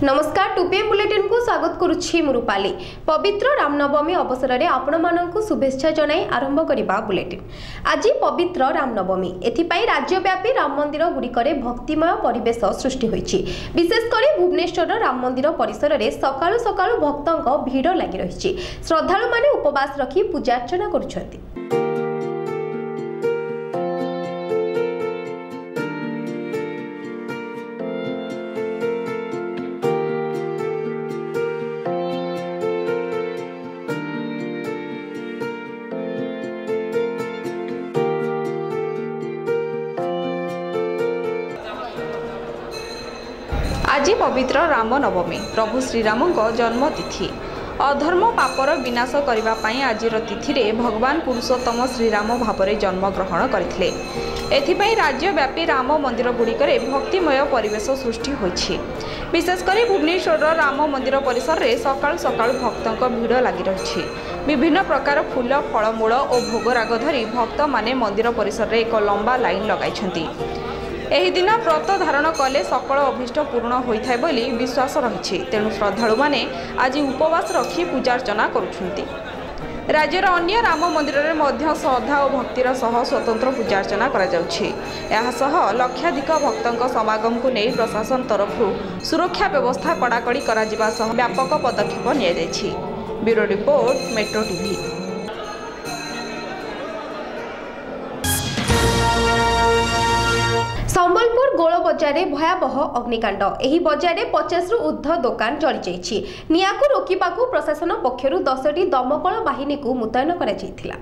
नमस्कार टूपीएम बुलेटिन को स्वागत करुछि मुरुपाली। पवित्र रामनवमी अवसर में आपण मानक शुभेच्छा जनाई आरंभ करबा बुलेटिन। आज पवित्र रामनवमी एथिपाई राज्यव्यापी राम मंदिर गुड़िकरे भक्तिमय परिवेश सृष्टि होइछि। विशेषकर भुवनेश्वर राम मंदिर परिसर में सकाळु सकाळु भक्तों भीड़ लगी रही। श्रद्धालु माने उपवास रखी पूजा अर्चना करुछंती। आज पवित्र रामनवमी प्रभु श्रीराम जन्मतिथि। अधर्म पापर विनाश करने आज तिथि में भगवान पुरुषोत्तम श्रीराम भाव में जन्मग्रहण करते। एथिपाई राज्यव्यापी राम मंदिर गुड़िकरे भक्तिमय परिवेश सृष्टि होइछि। विशेषकर भुवनेश्वर राम मंदिर परिसर में सकाळु सकाळु भक्तों भीड़ लगी रही। विभिन्न प्रकार फूल फलमूल और भोगराग धरी भक्त माने मंदिर परिसर में एक लंबा लाइन लगाइछन्ति। एही दिन व्रत धारण कले सकल अभीष्ट पूर्ण होइथाय बोली विश्वास रही। तेणु श्रद्धालु माने आज उपवास रखी पूजार्चना करुछन्ति। राज्यर अन्य राम मंदिर में मध्य श्रद्धा और भक्तिर सह स्वतंत्र पूजार्चना करा जाउछि। एहा सह लक्षाधिक भक्तों समागम को नहीं प्रशासन तरफ सुरक्षा व्यवस्था कड़ाकड़ी करा जिबा सह व्यापक पदक्षेप निया जायछि। Bureau report metro TV. Sambalpur Gol Bazar भयावह अग्निकांड। एही बजार 50 रु ऊर्ध्व दुकान जली जाइछि। निया को रोकिबाकू प्रशासन पक्षरु 10टी दमकल बाहिनी को मुतयन करा जाइथिला।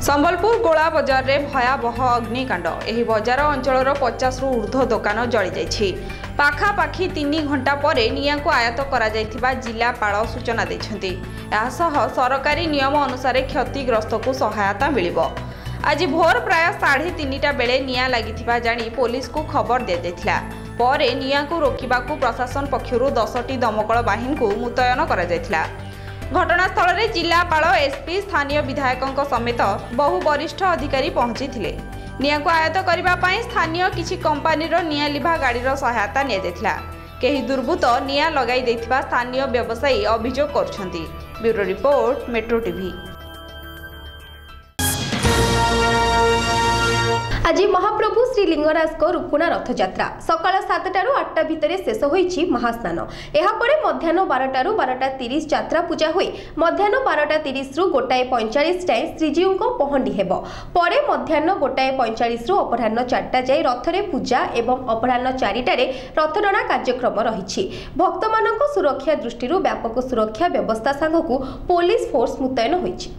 संबलपुर गोला बजार रे भयावह अग्निकांड। एही बजार अंचलर 50 रु ऊर्ध्व दुकान जली जाइछि। पाखापाखि 3 घंटा पर निया को आयत्त करा जाइथिबा जिलापाल सूचना दैछन्ति। एहा सह सरकारी नियम अनुसार क्षतिग्रस्त को सहायता मिलिबो। आज भोर प्राय 3:30 बेले निया लगी जानी पुलिस को खबर दि जाइथिला। पर निया को रोकिबाकू प्रशासन पक्षरु 10टी दमकल बाहिनी को मुतयन करा जाइथिला। घटनास्थल में जिलापाल एसपी स्थानीय विधायकों समेत बहु वरिष्ठ अधिकारी पहुंची थिले। निया को आयत्त करबा पई स्थानीय किछि कंपनीर निया लिभा गाड़ीर सहायता निया जाइथिला। केही दुर्बृत्त निया लगाई दैथिबा स्थानीय व्यवसायी अभियोग करछन्ति। Bureau report metro TV. आज महाप्रभु श्री लिंगराज को रुकुणा रथयात्रा सकाळ 7 ରୁ 8 भितर शेष होइछि महास्नान। एहा परे मध्याह्न 12 ରୁ 12:30 यात्रा पूजा होई मध्याह्न 12:30 ରୁ 1:45 जाए श्रीजीव को पहंडी हेबो। परे मध्याह्न 1:45 ରୁ अपराह्न 4टा जाए रथरे पूजा एवं अपराह्न 4टारे रथटଣା कार्यक्रम रहिछि। भक्तमानक सुरक्षा दृष्टिरू व्यापक सुरक्षा व्यवस्था सांगकू पुलिस फोर्स मुतयन होइछि।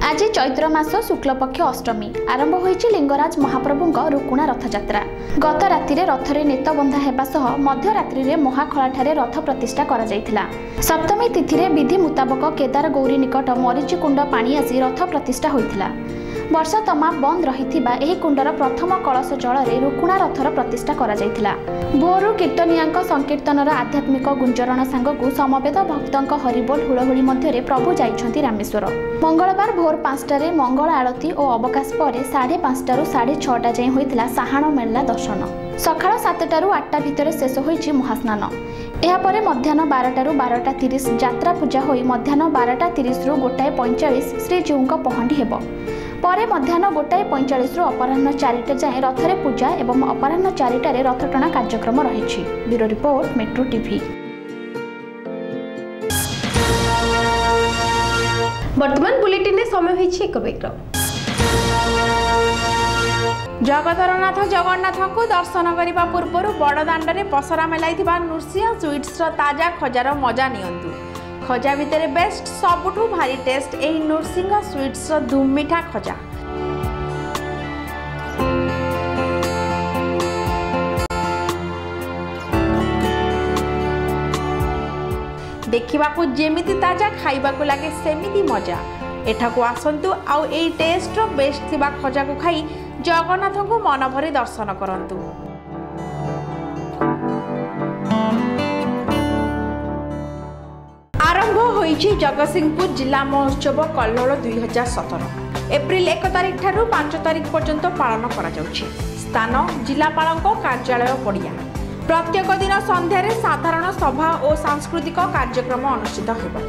आज चैत्र मास शुक्लपक्ष अष्टमी आरंभ होइछि लिंगराज महाप्रभुଙ୍କ रुकुणा रथयात्रा। गत रातिरे रथरे नेतबंधा हेबा सह मध्यरात्रि रे महाखळाठारे रथ प्रतिष्ठा करा जायथिला। सप्तमी तिथिरे विधि मुताबक केदार गौरी निकट मरीचि कुंड पानी आसी रथ प्रतिष्ठा होइथिला। वर्ष तमाम बंद रहिथिबा एही कुंडर प्रथम कलश जल रे रुकुणा रथर प्रतिष्ठा करा जायथिला। भोरु कीर्तनियांक संकीर्तनर आध्यात्मिक गुंजरण सांगकू समवेत भक्तंक हरिबोल हुळहुळी मध्यरे प्रभु जाइछन्ति रामेश्वर। मंगलवार भोर 5टारे मंगल आरती और अवकाश पर 5:30 ରୁ 6:30 जाए होइथिला साहाण मेला दर्शन। सकाळ 7 ରୁ 8 भितर शेष होइछि महास्नान। एहा परे मध्याह्न 12 ରୁ 12:30 यात्रा पूजा होई मध्याह्न 12:30 ରୁ 1:45 श्रीजीवଙ୍କ पहंडी हेबो। परे मध्याह्न 1:45 ରୁ अपराह्न 4टा जाए रथरे पूजा एवं अपराह्न 4टारे रथटଣା कार्यक्रम रहिछि। Bureau report metro TV. वर्तमान बुलेटिन में समय होइछि एक ब्रेक। जगतरनाथ जगन्नाथ को दर्शन करने पूर्व बड़दाण्ड में पसरा मेलाइथिबा नृसिंह स्वीट्स ताजा खजार मजा नियंतु। खजा भितर बेस्ट सबुठू भारी टेस्ट एही नृसिंह स्वीट्स धूम मिठा खजा। देखिबाकू जेमिति ताजा खाइबाकू लागे सेमिति मजा। एठाकू आसंतु आउ एई टेस्ट रो बेस्ट थिबा खजा को खाई जगन्नाथ को मन भरी दर्शन करंतु। आरंभ होइछि जगतसिंहपुर जिला महोत्सव कल्लोल 2017 एप्रिल 1 तारिख ठारू 5 तारिख पर्यंत पालन करा जाउछि। स्थान जिलापालको कार्यालय पड़िया। प्रत्येक दिन संध्यारे साधारण सभा और सांस्कृतिक कार्यक्रम अनुष्ठित हेबो।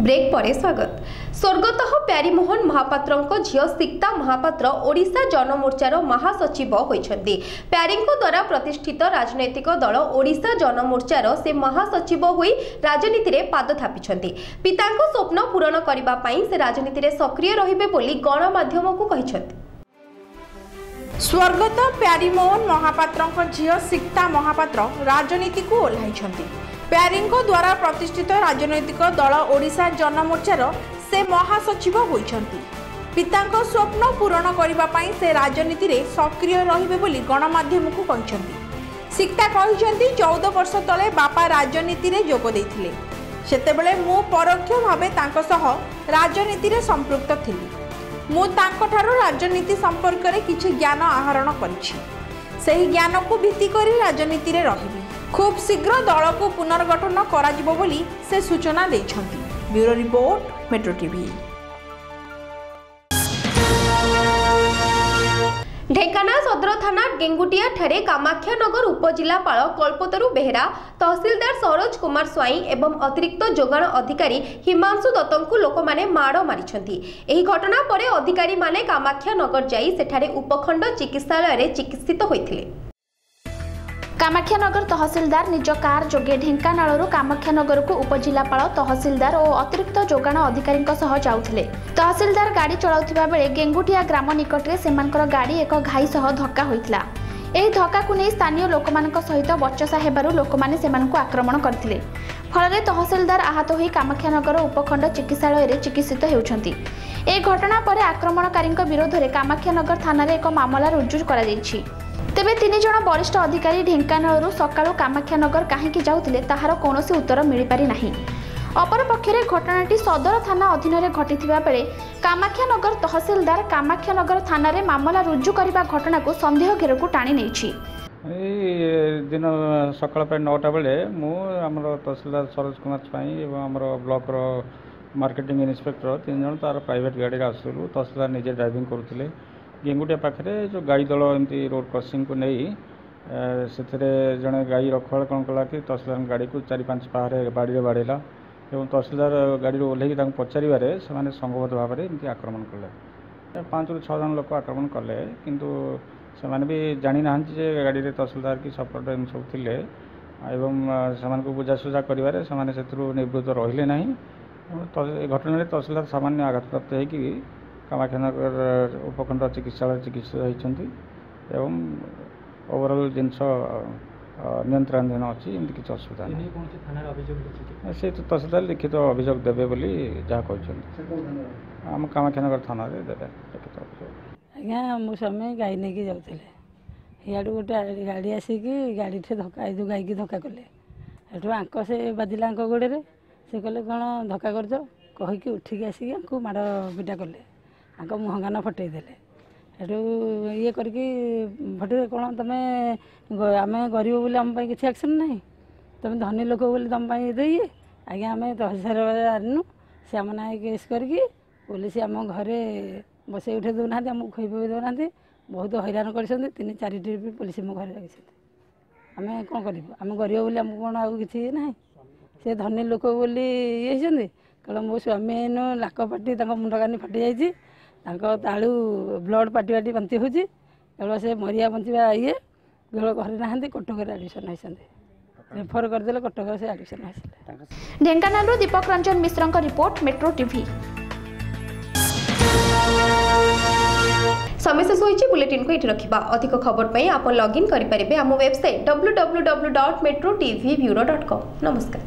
ब्रेक पर स्वागत। स्वर्गतः प्यारीमोहन महापात्र झील सिक्ता महापात्र ओडिशा जनमोर्चार महासचिव होइछन्ति। प्यारीको द्वारा प्रतिष्ठित राजनैतिक दल ओडिशा जनमोर्चार से महासचिव होई राजनीति रे पाद थापिछन्ति। पिताको स्वप्न पूरण करिबा पई से राजनीति रे सक्रिय रहिबे बोली गणमाध्यम को कहिछन्ति। स्वर्गत प्यारीमोहन महापात्र झील सिक्ता महापात्र राजनीति को ओह्लाइछन्ति। प्यारीको द्वारा प्रतिष्ठित राजनैतिक दल ओडिशा जनमोर्चार से महासचिव होइछन्ति। पिताको स्वप्न पूरण करिबा पई से राजनीति रे सक्रिय रहिबे बोली गणमाध्यम को कहिछन्ति। सिक्ता कहिछन्ति 14 वर्ष तले बापा राजनीति रे जोग दैथिले। सेतेबेले मु परोक्ष भाबे तांको सह राजनीति रे संपृक्त थिली। मु तांको ठारो राजनीति संपर्क रे किछि ज्ञान आहरण करिछि। सेही ज्ञान को भित्ति करी राजनीति रे रहिबी। खूब शीघ्र दल को पुनर्गठन कराजिबो बोली से सूचना दैछन्ति। Bureau report metro TV. Dhenkanal सदर थाना गेंगुटिया ठारे कामाख्यानगर उपजिलापाल कल्पतरु बेहेरा, तहसीलदार सरोज कुमार स्वाई एवं अतिरिक्त जोगाण अधिकारी हिमांशु दत्तଙ୍କୁ ଲୋକମାନେ ମାଡ଼ ମାରିଛନ୍ତି। ଏହି ଘଟଣା ପରେ ଅଧିକାରୀ ମାନେ କାମାଖ୍ୟାନଗର ଯାଇ ସେଠାରେ ଉପଖଣ୍ଡ ଚିକିତ୍ସାଳୟରେ ଚିକିତ୍ସିତ ହୋଇଥିଲେ। कामाख्यानगर तहसीलदार निज कार जोगे ढेंकानालरू कामाख्यानगर को उपजिलापाल तहसीलदार और अतिरिक्त जोगाण अधिकारी जाउथिले। तहसीलदार गाड़ी चलाउथिबा बेले गेंगुटिया ग्राम निकटरे सेमानकर गाड़ी एक घाई सह धक्का होइतला। एही धक्का को नै स्थानीय लोकमानक सहित बचसा हेबारु लोकमाने सेमानकु आक्रमण करथिले। फलरे तहसीलदार आहत होई कामाख्यानगर उपखंड चिकित्सालय रे चिकित्सित हेउछंती। ए घटना परे आक्रमणकारीक विरोध रे कामाख्यानगर थाना रे एक मामला रुजु करा दैछि। तेबे 3 जण वरिष्ठ अधिकारी ढेंकानालरू सकाळू कामाख्यानगर काहेकि जाउथिले ताहार कोनोसी उत्तर मिली पारि नाही। अपर पक्षरे घटनाटी सदर थाना अधीन रे घटिथिबा बेले कामाख्यानगर तहसीलदार कामाख्यानगर थाना रे मामला रुजु करिबा घटना को संदेह घेरकु टाणी नेछि। दिन सकाळ प्राय 9टा बेले मु हमर तहसीलदार सरोज कुमार स्वाई एवं हमर ब्लॉक रो मार्केटिंग इंस्पेक्टर 3 जण तार प्राइवेट गाड़ी रे आसुलु। तहसीलदार निजे ड्राइविंग करूथिले। गेंगुटिया पाखे जो गाड़ी दल एमती रोड क्रॉसिंग को नहीं से जड़े गाड़ी रखवाड़ कौन कला कि तहसीलदार गाड़ी को 4-5 पाहारे बाड़ी बाड़ेला और तहसीलदार गाड़ी ओह्लैक पचारे से संघबद्ध भाव में एमती आक्रमण कले। 5-6 जन लोक आक्रमण कले किंतु से भी जानी ना गाड़ी में तहसीलदार की सपोर्ट एम सब थे और बुझासुझा कर निवृत्त रहिले ना। घटना तहसीलदार सामान्य आघातप्राप्त होगी कामाख्यानगर उपखंड चिकित्सालय चिकित्सित होती एवं ओवरऑल जिनस नियंत्रणाधीन अच्छी एमती किसी असुविधा नहीं। से तो तहसीलदार लिखित अभियोग देवे बोली जहाँ कहते आम कामाख्यानगर थाना देवे लिखित अभियोग। आज्ञा मो स्वामी गाई नहीं जाऊे इाड़ू गोटे गाड़ी आसिकी गाड़ी धक्का जो गाई की धक्का कले एठू आंक से बाजिला आंक गोड़े से कहले कौन धक्का कर कहीकि उठिकी आसिक माड़ पिटा कले आंक मुह गान फटेदेले एठू ये करके फटे कौन तुम आम गरीब बोली आम किसी एक्शन ना तुम धनी लोक बोली तुम दे आज्ञा आम तहसीलदार आनु से आम ना केस करके पुलिस आम घरे बसई उठे दौना आमको खुई पी दौना बहुत हैरान कर 3-4 ट्रिप पुलिस मो घर लगे आम कौन कर आम गरीब बोली आमको कौन आगे किसी ना से धनी लोक बोली ये कहल मो स्वामी एनु लाक पाटी मुंड कानी फाटी जाइए तालू ब्लड पाटी पाटी बांति हो केवल से मरिया बंचा ये केवल घर ना कटक एडमिशन होती रेफर करदे कटक से एडमिशन आसिले। ढेंकानालरू दीपक रंजन मिश्र रिपोर्ट मेट्रो टीवी। समय शेष होइछि बुलेटिन को एठी रखिबा। अधिक खबर पई आप लॉगिन करि परिबे हम वेबसाइट www.metrotvbureau.com। नमस्कार।